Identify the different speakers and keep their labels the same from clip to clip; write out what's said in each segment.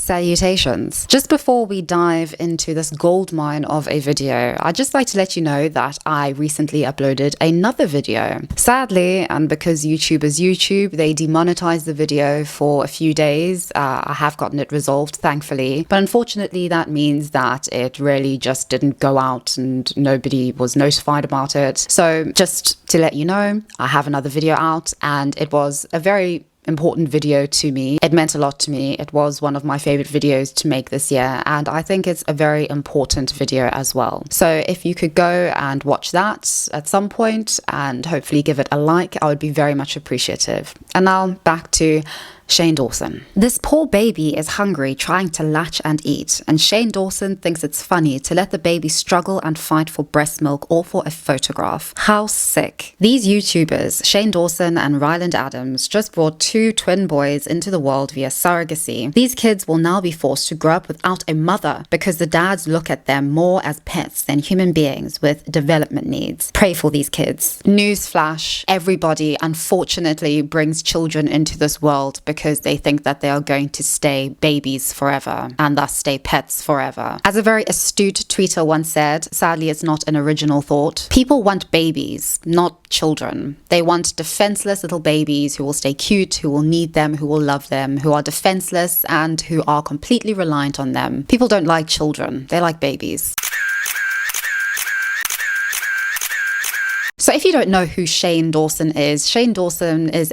Speaker 1: Salutations. Just before we dive into this goldmine of a video, I'd just like to let you know that I recently uploaded another video. Sadly, and because YouTube is YouTube, they demonetized the video for a few days. I have gotten it resolved, thankfully. But unfortunately, that means that it really just didn't go out and nobody was notified about it. So just to let you know, I have another video out, and it was a very important video to me. It meant a lot to me. It was one of my favorite videos to make this year, and I think it's a very important video as well. So if you could go and watch that at some point and hopefully give it a like, I would be very much appreciative. And now back to Shane Dawson. This poor baby is hungry, trying to latch and eat, and Shane Dawson thinks it's funny to let the baby struggle and fight for breast milk or for a photograph. How sick. These YouTubers, Shane Dawson and Ryland Adams, just brought two twin boys into the world via surrogacy. These kids will now be forced to grow up without a mother because the dads look at them more as pets than human beings with development needs. Pray for these kids. Newsflash, everybody unfortunately brings children into this world because they think that they are going to stay babies forever and thus stay pets forever. As a very astute tweeter once said, sadly it's not an original thought, people want babies, not children. They want defenseless little babies who will stay cute, who will need them, who will love them, who are defenseless and who are completely reliant on them. People don't like children, they like babies. So if you don't know who Shane Dawson is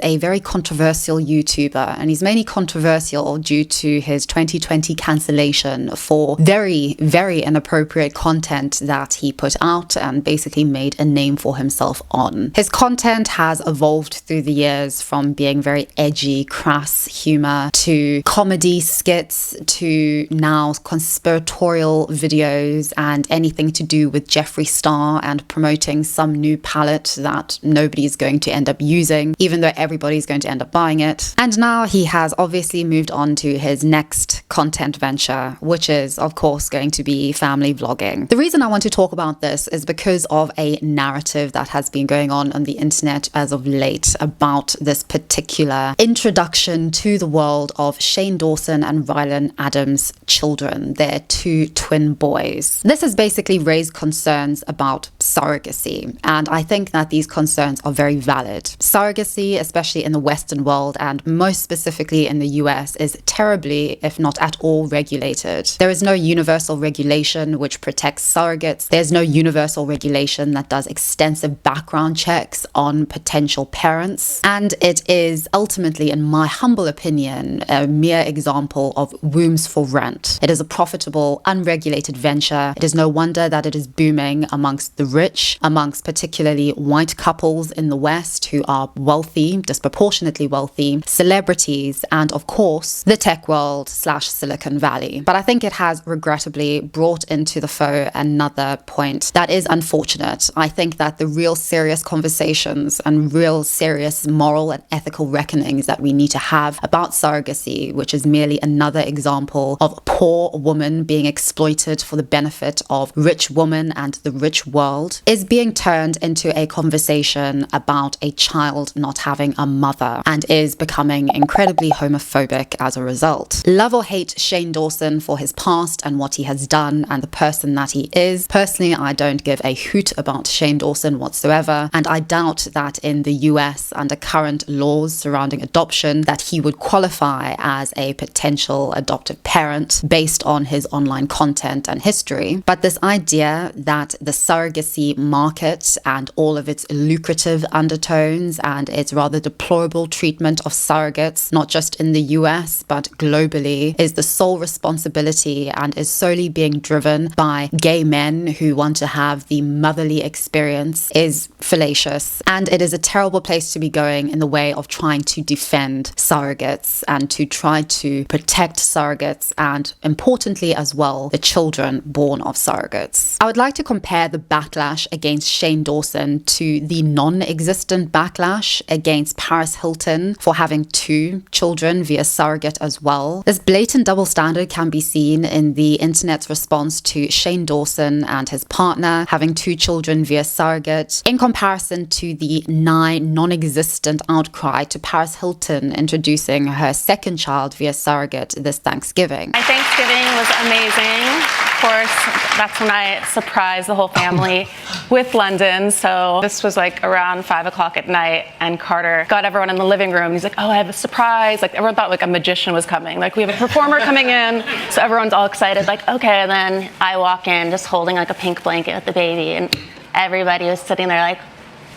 Speaker 1: a very controversial YouTuber, and he's mainly controversial due to his 2020 cancellation for very, very inappropriate content that he put out and basically made a name for himself on. His content has evolved through the years from being very edgy, crass humor to comedy skits to now conspiratorial videos and anything to do with Jeffree Star and promoting some new palette that nobody's going to end up using, even though everybody's going to end up buying it. And now he has obviously moved on to his next content venture, which is of course going to be family vlogging. The reason I want to talk about this is because of a narrative that has been going on the internet as of late about this particular introduction to the world of Shane Dawson and Ryland Adams' children, their two twin boys. This has basically raised concerns about surrogacy, and I think that these concerns are very valid. Surrogacy, especially in the Western world and most specifically in the US, is terribly, if not at all, regulated. There is no universal regulation which protects surrogates. There's no universal regulation that does extensive background checks on potential parents. And it is ultimately, in my humble opinion, a mere example of wombs for rent. It is a profitable, unregulated venture. It is no wonder that it is booming amongst the rich, amongst particularly white couples in the West who are wealthy, disproportionately wealthy, celebrities, and of course, the tech world / Silicon Valley. But I think it has regrettably brought into the fray another point that is unfortunate. I think that the real serious conversations and real serious moral and ethical reckonings that we need to have about surrogacy, which is merely another example of a poor woman being exploited for the benefit of rich women and the rich world, is being turned into a conversation about a child not having a mother and is becoming incredibly homophobic as a result. Love or hate Shane Dawson for his past and what he has done and the person that he is. Personally, I don't give a hoot about Shane Dawson whatsoever, and I doubt that in the US, under current laws surrounding adoption, that he would qualify as a potential adoptive parent based on his online content and history. But this idea that the surrogacy market and all of its lucrative undertones and its rather deplorable treatment of surrogates, not just in the US but globally, is the sole responsibility and is solely being driven by gay men who want to have the motherly experience is fallacious. And it is a terrible place to be going in the way of trying to defend surrogates and to try to protect surrogates and, importantly as well, the children born of surrogates. I would like to compare the backlash against Shane Dawson comparison to the non-existent backlash against Paris Hilton for having 2 children via surrogate as well. This blatant double standard can be seen in the internet's response to Shane Dawson and his partner having 2 children via surrogate, in comparison to the nigh non-existent outcry to Paris Hilton introducing her 2nd child via surrogate this Thanksgiving.
Speaker 2: My Thanksgiving was amazing. Of course, that's when I surprised the whole family with London. So this was like around 5 o'clock at night, and Carter got everyone in the living room. He's like, oh, I have a surprise. Like, everyone thought like a magician was coming. Like, we have a performer coming in. So everyone's all excited, like, okay. And then I walk in just holding like a pink blanket with the baby, and everybody was sitting there like,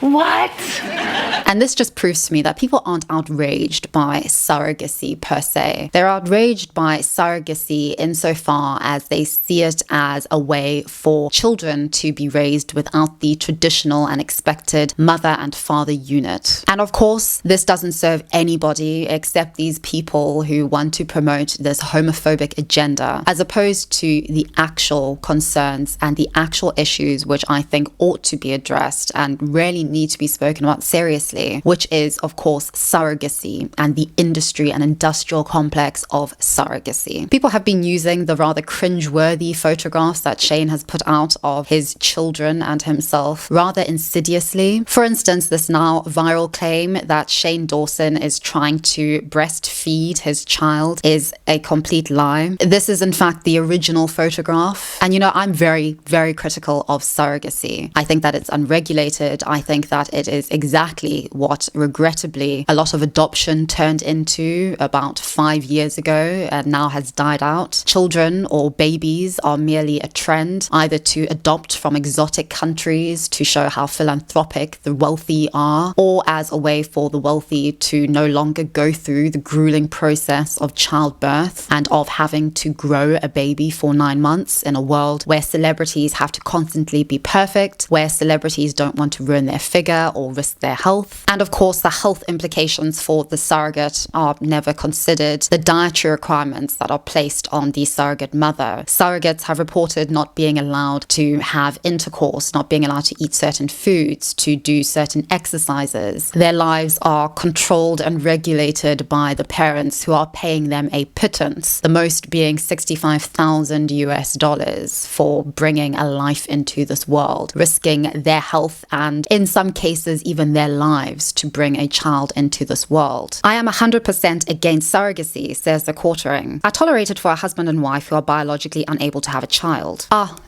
Speaker 2: what?
Speaker 1: And this just proves to me that people aren't outraged by surrogacy per se. They're outraged by surrogacy insofar as they see it as a way for children to be raised without the traditional and expected mother and father unit. And of course, this doesn't serve anybody except these people who want to promote this homophobic agenda, as opposed to the actual concerns and the actual issues which I think ought to be addressed and really need to be spoken about seriously, which is, of course, surrogacy and the industry and industrial complex of surrogacy. People have been using the rather cringe-worthy photographs that Shane has put out of his children and himself rather insidiously. For instance, this now viral claim that Shane Dawson is trying to breastfeed his child is a complete lie. This is in fact the original photograph. And I'm very, very critical of surrogacy. I think that it's unregulated. I think that it is exactly what, regrettably, a lot of adoption turned into about 5 years ago and now has died out. Children or babies are merely a trend, either to adopt from exotic countries to show how philanthropic the wealthy are, or as a way for the wealthy to no longer go through the grueling process of childbirth and of having to grow a baby for 9 months in a world where celebrities have to constantly be perfect, where celebrities don't want to ruin their figure or risk their health. And of course, the health implications for the surrogate are never considered. The dietary requirements that are placed on the surrogate mother. Surrogates have reported not being allowed to have intercourse, not being allowed to eat certain foods, to do certain exercises. Their lives are controlled and regulated by the parents who are paying them a pittance, the most being $65,000 US for bringing a life into this world, risking their health and in some cases even their lives to bring a child into this world. I am 100% against surrogacy, says the quartering. I tolerate it for a husband and wife who are biologically unable to have a child.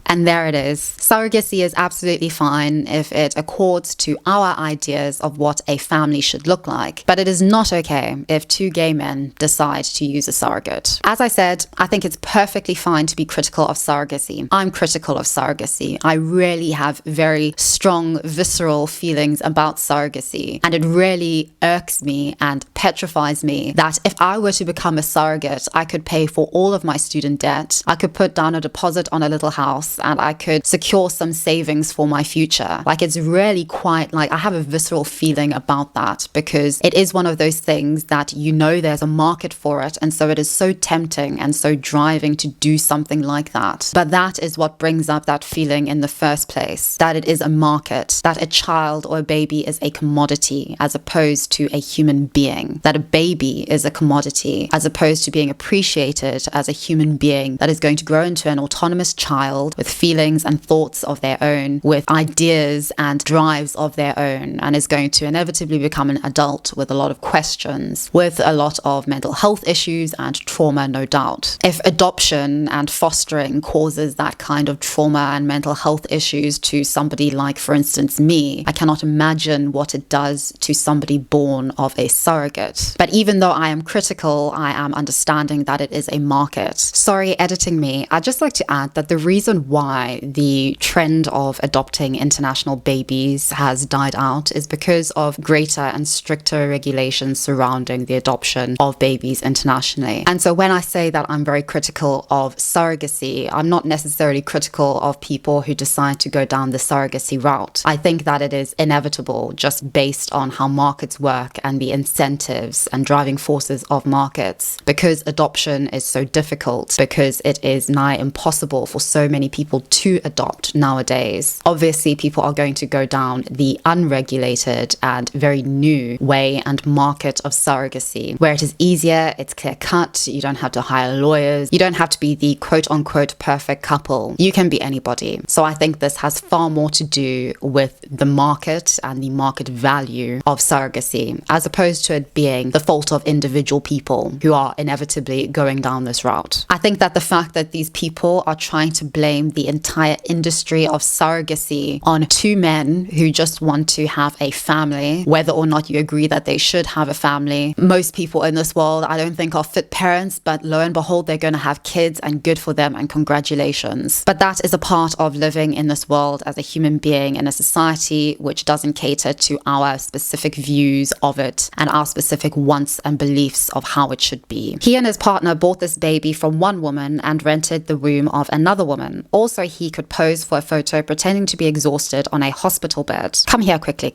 Speaker 1: And there it is. Surrogacy is absolutely fine if it accords to our ideas of what a family should look like. But it is not okay if 2 gay men decide to use a surrogate. As I said, I think it's perfectly fine to be critical of surrogacy. I'm critical of surrogacy. I really have very strong, visceral feelings about surrogacy. And it really irks me and petrifies me that if I were to become a surrogate, I could pay for all of my student debt. I could put down a deposit on a little house and I could secure some savings for my future. Like, it's really quite like, I have a visceral feeling about that because it is one of those things that there's a market for it, and so it is so tempting and so driving to do something like that. But that is what brings up that feeling in the first place, that it is a market, that a child or a baby is a commodity as opposed to a human being, that a baby is a commodity as opposed to being appreciated as a human being that is going to grow into an autonomous child with feelings and thoughts of their own, with ideas and drives of their own, and is going to inevitably become an adult with a lot of questions, with a lot of mental health issues and trauma, no doubt. If adoption and fostering causes that kind of trauma and mental health issues to somebody like, for instance, me, I cannot imagine what it does to somebody born of a surrogate. But even though I am critical, I am understanding that it is a market. Sorry, editing me. I'd just like to add that the reason why the trend of adopting international babies has died out is because of greater and stricter regulations surrounding the adoption of babies internationally. And so when I say that I'm very critical of surrogacy, I'm not necessarily critical of people who decide to go down the surrogacy route. I think that it is is inevitable just based on how markets work and the incentives and driving forces of markets. Because adoption is so difficult, because it is nigh impossible for so many people to adopt nowadays, obviously people are going to go down the unregulated and very new way and market of surrogacy, where it is easier, it's clear cut, you don't have to hire lawyers, you don't have to be the quote unquote perfect couple, you can be anybody. So I think this has far more to do with the market and the market value of surrogacy, as opposed to it being the fault of individual people who are inevitably going down this route. I think that the fact that these people are trying to blame the entire industry of surrogacy on two men who just want to have a family, whether or not you agree that they should have a family. Most people in this world, I don't think, are fit parents, but lo and behold, they're going to have kids, and good for them and congratulations. But that is a part of living in this world as a human being in a society which doesn't cater to our specific views of it and our specific wants and beliefs of how it should be. He and his partner bought this baby from one woman and rented the womb of another woman. Also, he could pose for a photo pretending to be exhausted on a hospital bed. Come here quickly.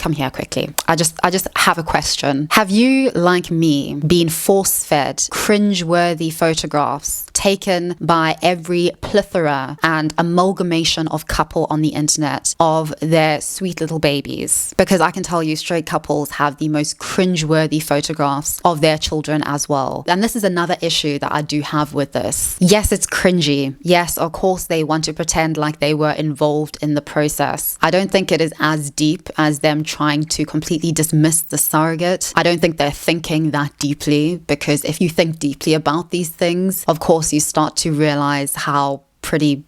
Speaker 1: I just have a question. Have you, like me, been force-fed cringe-worthy photographs taken by every plethora and amalgamation of couple on the internet of their sweet little babies? Because I can tell you, straight couples have the most cringe-worthy photographs of their children as well. And this is another issue that I do have with this. Yes, it's cringy. Yes, of course they want to pretend like they were involved in the process. I don't think it is as deep as them trying to completely dismiss the surrogate. I don't think they're thinking that deeply, because if you think deeply about these things, of course you start to realize how pretty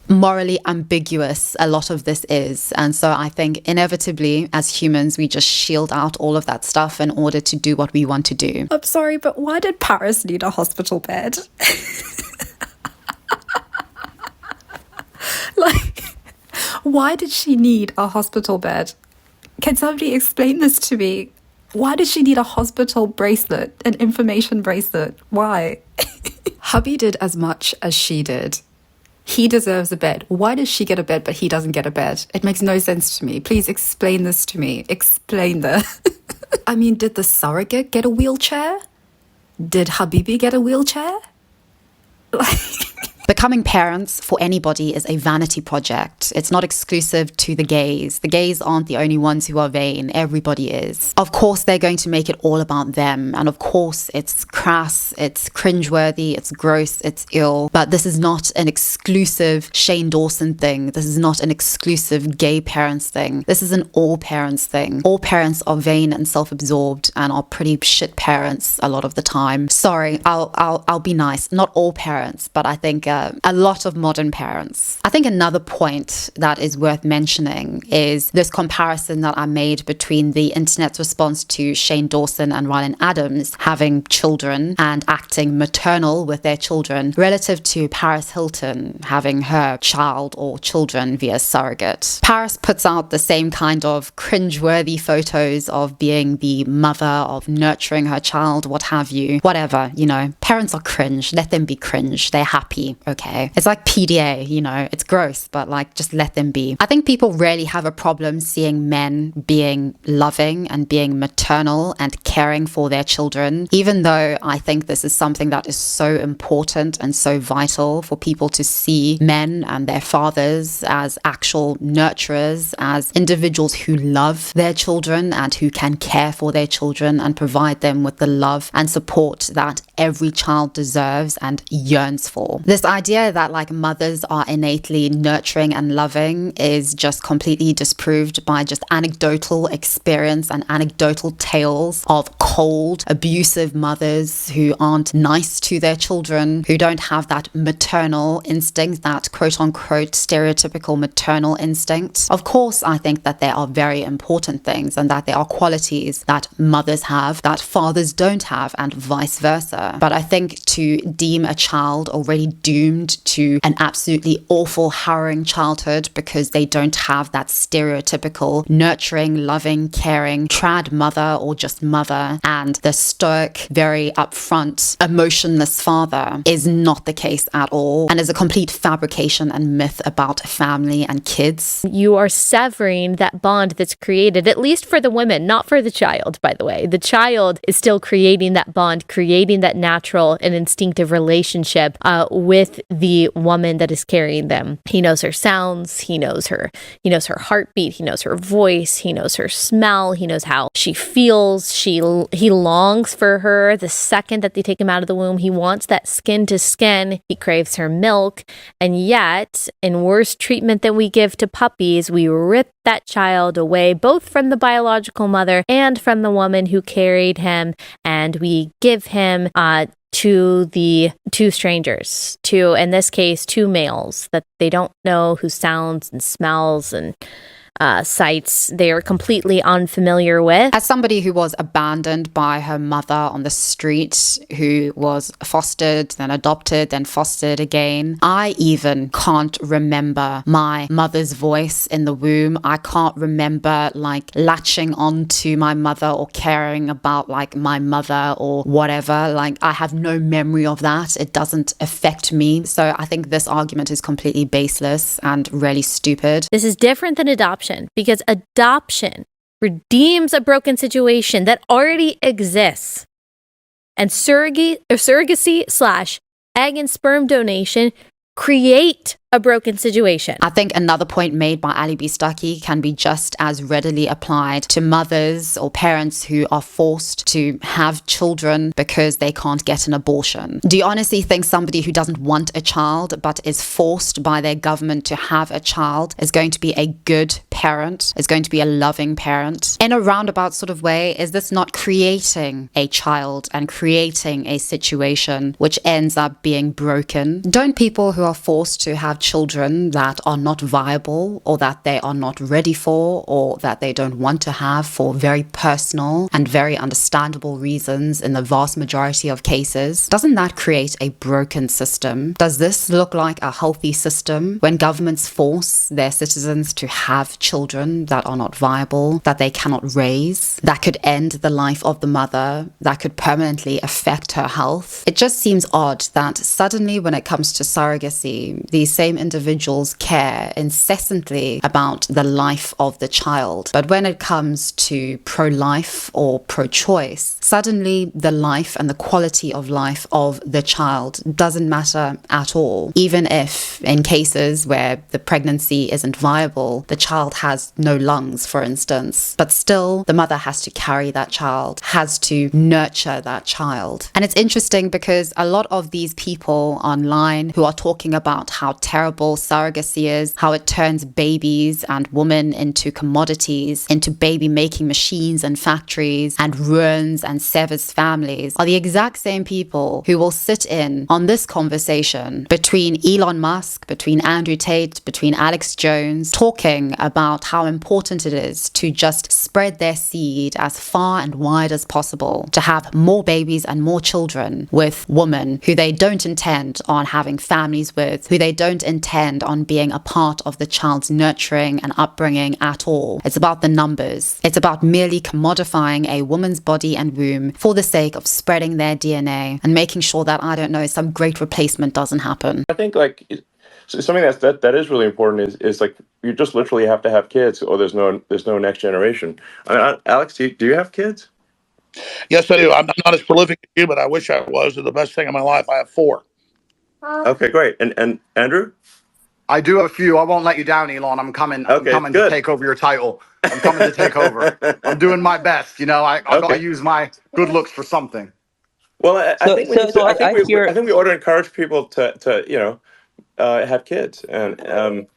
Speaker 1: morally ambiguous a lot of this is. And so I think inevitably as humans we just shield out all of that stuff in order to do what we want to do.
Speaker 3: I'm sorry, but why did Paris need a hospital bed? Like, why did she need a hospital bed? Can somebody explain this to me? Why did she need a hospital bracelet, an information bracelet? Why? Hubby did as much as she did. He deserves a bed. Why does she get a bed but he doesn't get a bed? It makes no sense to me. Please explain this to me. Explain this. I mean, did the surrogate get a wheelchair? Did Habibi get a wheelchair?
Speaker 1: Becoming parents for anybody is a vanity project. It's not exclusive to the gays. The gays aren't the only ones who are vain. Everybody is. Of course, they're going to make it all about them. And of course, it's crass, it's cringeworthy, it's gross, it's ill. But this is not an exclusive Shane Dawson thing. This is not an exclusive gay parents thing. This is an all parents thing. All parents are vain and self-absorbed and are pretty shit parents a lot of the time. Sorry, I'll be nice. Not all parents, but I think a lot of modern parents. I think another point that is worth mentioning is this comparison that I made between the internet's response to Shane Dawson and Ryan Adams having children and acting maternal with their children relative to Paris Hilton having her child or children via surrogate. Paris puts out the same kind of cringe-worthy photos of being the mother, of nurturing her child, what have you. Whatever, parents are cringe. Let them be cringe. They're happy. Okay. It's like PDA, it's gross, but just let them be. I think people really have a problem seeing men being loving and being maternal and caring for their children, even though I think this is something that is so important and so vital for people to see men and their fathers as actual nurturers, as individuals who love their children and who can care for their children and provide them with the love and support that every child deserves and yearns for. This idea that mothers are innately nurturing and loving is just completely disproved by just anecdotal experience and anecdotal tales of cold, abusive mothers who aren't nice to their children, who don't have that maternal instinct, that quote-unquote stereotypical maternal instinct. Of course, I think that there are very important things and that there are qualities that mothers have that fathers don't have and vice versa. mother. But I think to deem a child already doomed to an absolutely awful, harrowing childhood because they don't have that stereotypical nurturing, loving, caring, trad mother or just mother, and the stoic, very upfront, emotionless father is not the case at all, and is a complete fabrication and myth about family and kids.
Speaker 4: You are severing that bond that's created, at least for the women, not for the child, by the way. The child is still creating that bond, creating that natural and instinctive relationship with the woman that is carrying them. He knows her sounds, he knows her heartbeat, he knows her voice, he knows her smell, he knows how she feels. He longs for her the second that they take him out of the womb. He wants that skin to skin. He craves her milk. And yet, in worse treatment than we give to puppies, we rip that child away, both from the biological mother and from the woman who carried him, and we give him to the two strangers, in this case, two males that they don't know, whose sounds and smells and sites they are completely unfamiliar with.
Speaker 1: As somebody who was abandoned by her mother on the street, who was fostered, then adopted, then fostered again, I even can't remember my mother's voice in the womb. I can't remember latching onto my mother or caring about my mother or whatever. I have no memory of that. It doesn't affect me. So I think this argument is completely baseless and really stupid.
Speaker 4: This is different than adoption, because adoption redeems a broken situation that already exists. And surrogacy / egg and sperm donation create a broken situation.
Speaker 1: I think another point made by Ali B. Stuckey can be just as readily applied to mothers or parents who are forced to have children because they can't get an abortion. Do you honestly think somebody who doesn't want a child but is forced by their government to have a child is going to be a good parent, is going to be a loving parent? In a roundabout sort of way, is this not creating a child and creating a situation which ends up being broken? Don't people who are forced to have children that are not viable or that they are not ready for or that they don't want to have for very personal and very understandable reasons in the vast majority of cases, doesn't that create a broken system? Does this look like a healthy system when governments force their citizens to have children that are not viable, that they cannot raise, that could end the life of the mother, that could permanently affect her health? It just seems odd that suddenly when it comes to surrogacy, these same individuals care incessantly about the life of the child. But when it comes to pro-life or pro-choice, suddenly the life and the quality of life of the child doesn't matter at all. Even if in cases where the pregnancy isn't viable, the child has no lungs, for instance, but still the mother has to carry that child, has to nurture that child. And it's interesting because a lot of these people online who are talking about how terrible surrogacy is, how it turns babies and women into commodities, into baby making machines and factories, and ruins and severs families, are the exact same people who will sit in on this conversation between Elon Musk, between Andrew Tate, between Alex Jones, talking about how important it is to just spread their seed as far and wide as possible, to have more babies and more children with women who they don't intend on having families with, who they don't intend on being a part of the child's nurturing and upbringing at all. It's about the numbers. It's about merely commodifying a woman's body and womb for the sake of spreading their DNA and making sure that, I don't know, some great replacement doesn't happen.
Speaker 5: I think something that is really important is you just literally have to have kids, or there's no next generation. Alex, do you have kids?
Speaker 6: Yes, I do. I'm not as prolific as you, but I wish I was. They're the best thing in my life. I have 4.
Speaker 5: Okay, great. And Andrew?
Speaker 7: I do have a few. I won't let you down, Elon. I'm coming to take over your title. I'm coming to take over. I'm doing my best. I got to use my good looks for something.
Speaker 5: Well, I think we ought to encourage people to have kids. And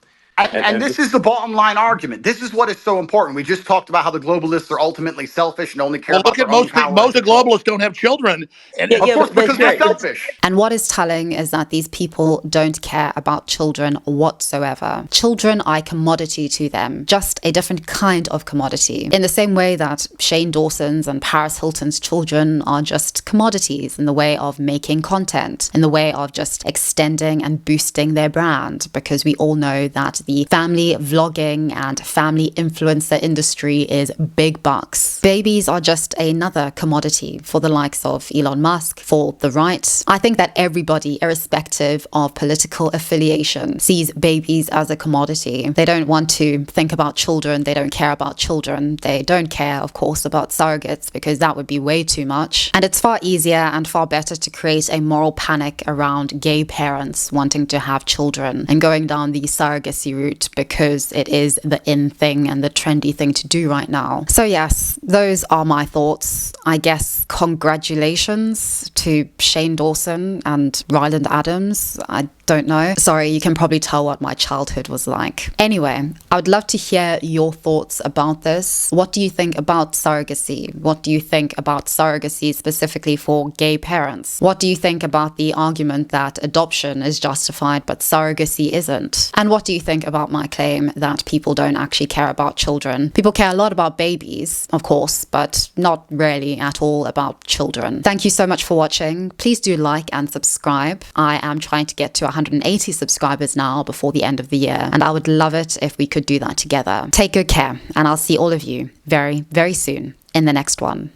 Speaker 7: And this is the bottom line argument. This is what is so important. We just talked about how the globalists are ultimately selfish and only care
Speaker 6: Well,
Speaker 7: about
Speaker 6: look at
Speaker 7: their own
Speaker 6: most people.
Speaker 7: power
Speaker 6: Most
Speaker 7: and
Speaker 6: of the
Speaker 7: control.
Speaker 6: globalists don't have children. And
Speaker 7: Of course, because they're
Speaker 8: right.
Speaker 7: selfish.
Speaker 1: And what is telling is that these people don't care about children whatsoever. Children are a commodity to them, just a different kind of commodity. In the same way that Shane Dawson's and Paris Hilton's children are just commodities in the way of making content, in the way of just extending and boosting their brand, because we all know that the family vlogging and family influencer industry is big bucks. Babies are just another commodity for the likes of Elon Musk, for the right. I think that everybody, irrespective of political affiliation, sees babies as a commodity. They don't want to think about children. They don't care about children. They don't care, of course, about surrogates, because that would be way too much. And it's far easier and far better to create a moral panic around gay parents wanting to have children and going down the surrogacy route because it is the in thing and the trendy thing to do right now. So yes, those are my thoughts. I guess congratulations to Shane Dawson and Ryland Adams. I don't know. Sorry, you can probably tell what my childhood was like. Anyway, I would love to hear your thoughts about this. What do you think about surrogacy? What do you think about surrogacy specifically for gay parents? What do you think about the argument that adoption is justified but surrogacy isn't? And what do you think about my claim that people don't actually care about children? People care a lot about babies, of course, but not really at all about children. Thank you so much for watching. Please do like and subscribe. I am trying to get to 180 subscribers now before the end of the year, and I would love it if we could do that together. Take good care, and I'll see all of you very, very soon in the next one.